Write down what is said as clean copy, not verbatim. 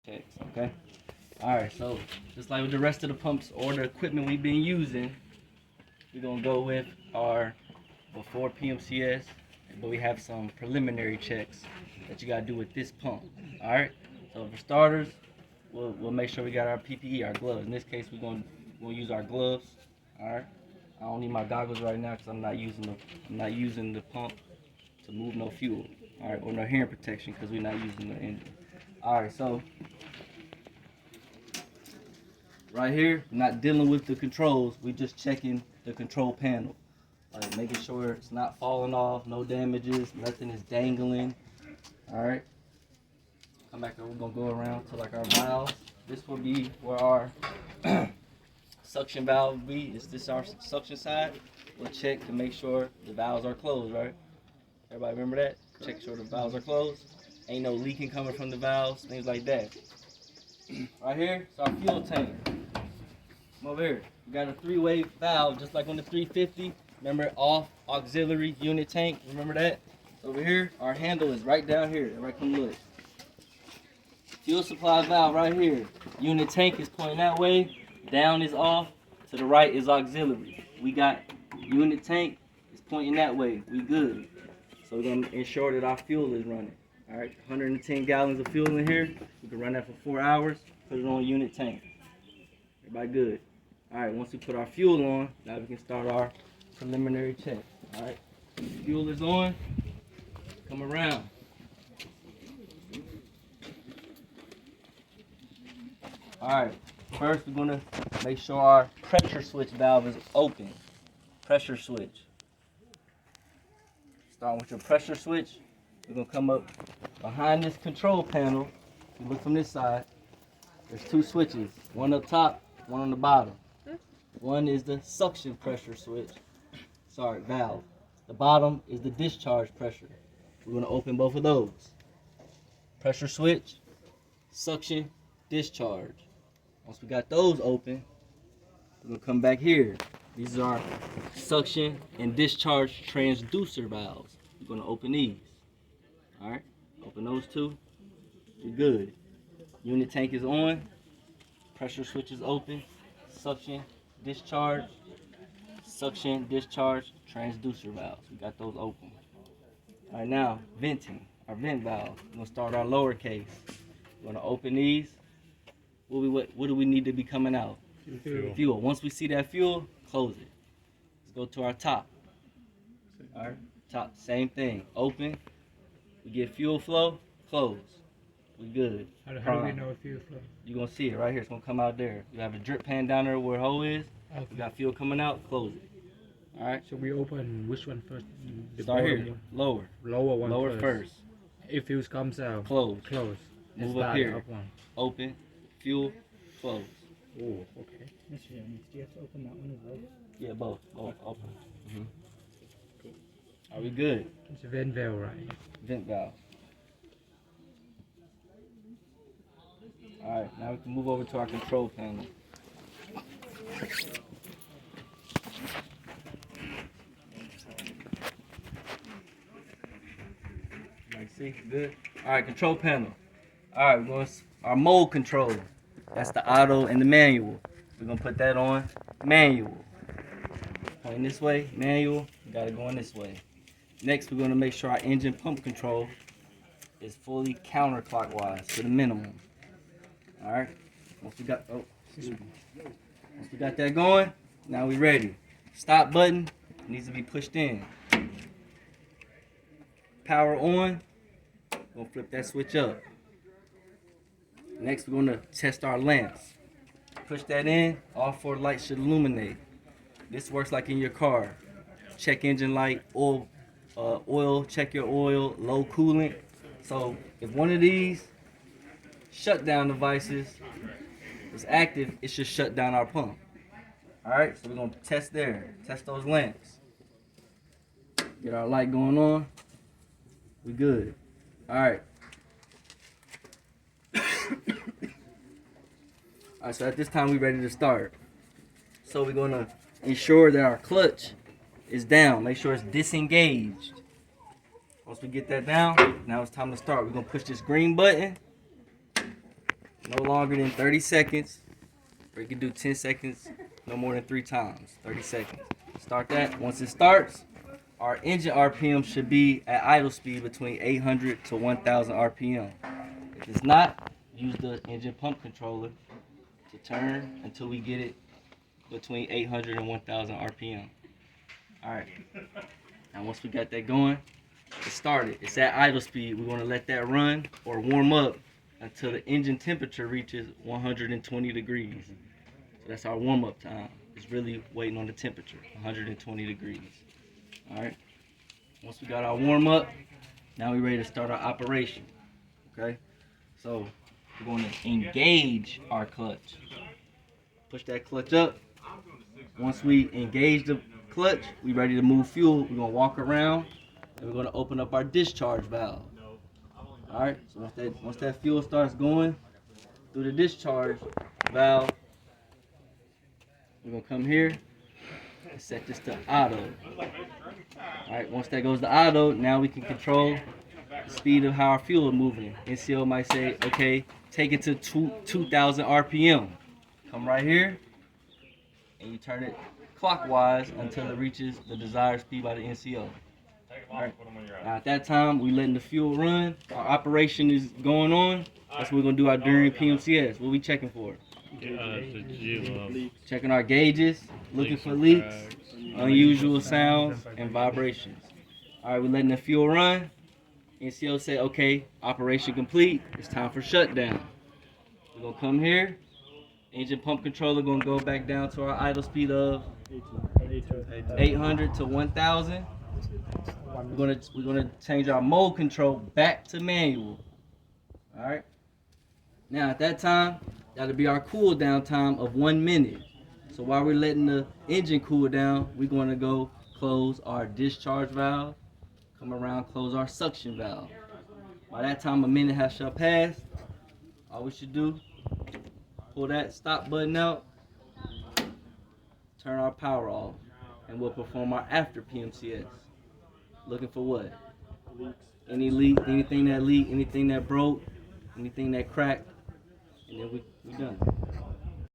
checks, okay? Alright, so just like with the rest of the pumps or the equipment we've been using, we're gonna go with our before PMCS, but we have some preliminary checks that you gotta do with this pump. Alright? So for starters, we'll make sure we got our PPE, our gloves. In this case we'll use our gloves. Alright? I don't need my goggles right now because I'm not using the pump to move no fuel. Alright, or no hearing protection because we're not using the engine. Alright, so right here, we're not dealing with the controls, we're just checking the control panel. Like making sure it's not falling off, no damages, nothing is dangling. Alright. Come back and we're gonna go around to like our valves. This will be where our suction valve will be. Is this our suction side? We'll check to make sure the valves are closed, right? Everybody remember that? Check sure the valves are closed. Ain't no leaking coming from the valves, things like that. Right here, it's our fuel tank. Come over here. We got a three-way valve, just like on the 350. Remember, off, auxiliary, unit tank. Remember that? Over here, our handle is right down here. Everybody come look. Fuel supply valve right here. Unit tank is pointing that way. Down is off. To the right is auxiliary. We got unit tank is pointing that way. We good. So we're gonna ensure that our fuel is running. All right, 110 gallons of fuel in here. We can run that for 4 hours. Put it on unit tank. Everybody good. All right, once we put our fuel on, now we can start our preliminary check. All right, fuel is on. Come around. All right, first we're gonna make sure our pressure switch valve is open. Pressure switch. Starting with your pressure switch, we're gonna come up behind this control panel. If you look from this side, there's two switches, one up top, one on the bottom. One is the suction pressure switch, valve. The bottom is the discharge pressure. We're gonna open both of those. Pressure switch, suction, discharge. Once we got those open, we're gonna come back here. These are our suction and discharge transducer valves. We're gonna open these. All right, open those two. We're good. Unit tank is on. Pressure switch is open. Suction, discharge, transducer valves. We got those open. All right, now venting, our vent valve. We're gonna start our lower case. We're gonna open these. What do we need to be coming out? Fuel. Once we see that fuel, close it. Let's go to our top. All right, top, same thing. Open. We get fuel flow, close. We good. How do we know fuel flow? You're gonna see it right here. It's gonna come out there. You have a drip pan down there where hole is. Okay. We got fuel coming out, close it. All right. So we open which one first? The Start here. one? Lower. Lower one Lower first. If fuel comes out, Close. Close. Move Start up here. Up one. Open. Fuel. Close. Oh, okay. Do you have to open that one as well? Yeah, both. Both open. Are we good? It's a vent valve, right? Vent valve. All right. Now we can move over to our control panel. See, good. All right, control panel. All right, we're going to our mode control. That's the auto and the manual. We're gonna put that on manual. Going this way, manual. We gotta go in this way. Next, we're gonna make sure our engine pump control is fully counterclockwise to the minimum. All right. Once we got that going, now we ready. Stop button needs to be pushed in. Power on. We're gonna flip that switch up. Next, we're gonna test our lamps. Push that in, all four lights should illuminate. This works like in your car. Check engine light, oil, check your oil, low coolant. So if one of these shutdown devices is active, it should shut down our pump. All right, so we're gonna test there, test those lamps. Get our light going on. We good. All right. All right, so at this time we're ready to start. So we're gonna ensure that our clutch is down. Make sure it's disengaged. Once we get that down, now it's time to start. We're gonna push this green button. no longer than 30 seconds. Or you can do 10 seconds, no more than 3 times. 30 seconds. Start that. Once it starts, our engine RPM should be at idle speed between 800 to 1000 RPM. If it's not, use the engine pump controller to turn until we get it between 800 and 1000 RPM. Alright. Now once we got that going, it started. It's at idle speed. We're going to let that run or warm up until the engine temperature reaches 120 degrees. So that's our warm up time. It's really waiting on the temperature, 120 degrees. Alright. Once we got our warm up, now we're ready to start our operation. Okay? So we're going to engage our clutch. Push that clutch up. Once we engage the clutch, we ready to move fuel. We're going to walk around and we're going to open up our discharge valve. Alright, so once that fuel starts going through the discharge valve, we're going to come here and set this to auto. Alright, once that goes to auto, now we can control the speed of how our fuel is moving. NCO might say, okay, take it to 2000 RPM. Come right here, and you turn it clockwise until it reaches the desired speed by the NCO. Right. Now at that time, we letting the fuel run. Our operation is going on. That's what we're gonna do during PMCS. What we checking for? Checking our gauges, looking for leaks, unusual sounds, and vibrations. All right, we're letting the fuel run. NCO say, okay, operation complete. It's time for shutdown. We're gonna come here. Engine pump controller gonna go back down to our idle speed of 800 to 1000. We're gonna change our mode control back to manual. All right. Now at that time, that'll be our cool down time of 1 minute. So while we're letting the engine cool down, we're gonna go close our discharge valve, come around, close our suction valve. By that time, a minute has shall pass. All we should do, pull that stop button out, turn our power off, and we'll perform our after PMCS. Looking for what? Any leak, anything that leaked, anything that broke, anything that cracked, and then we done.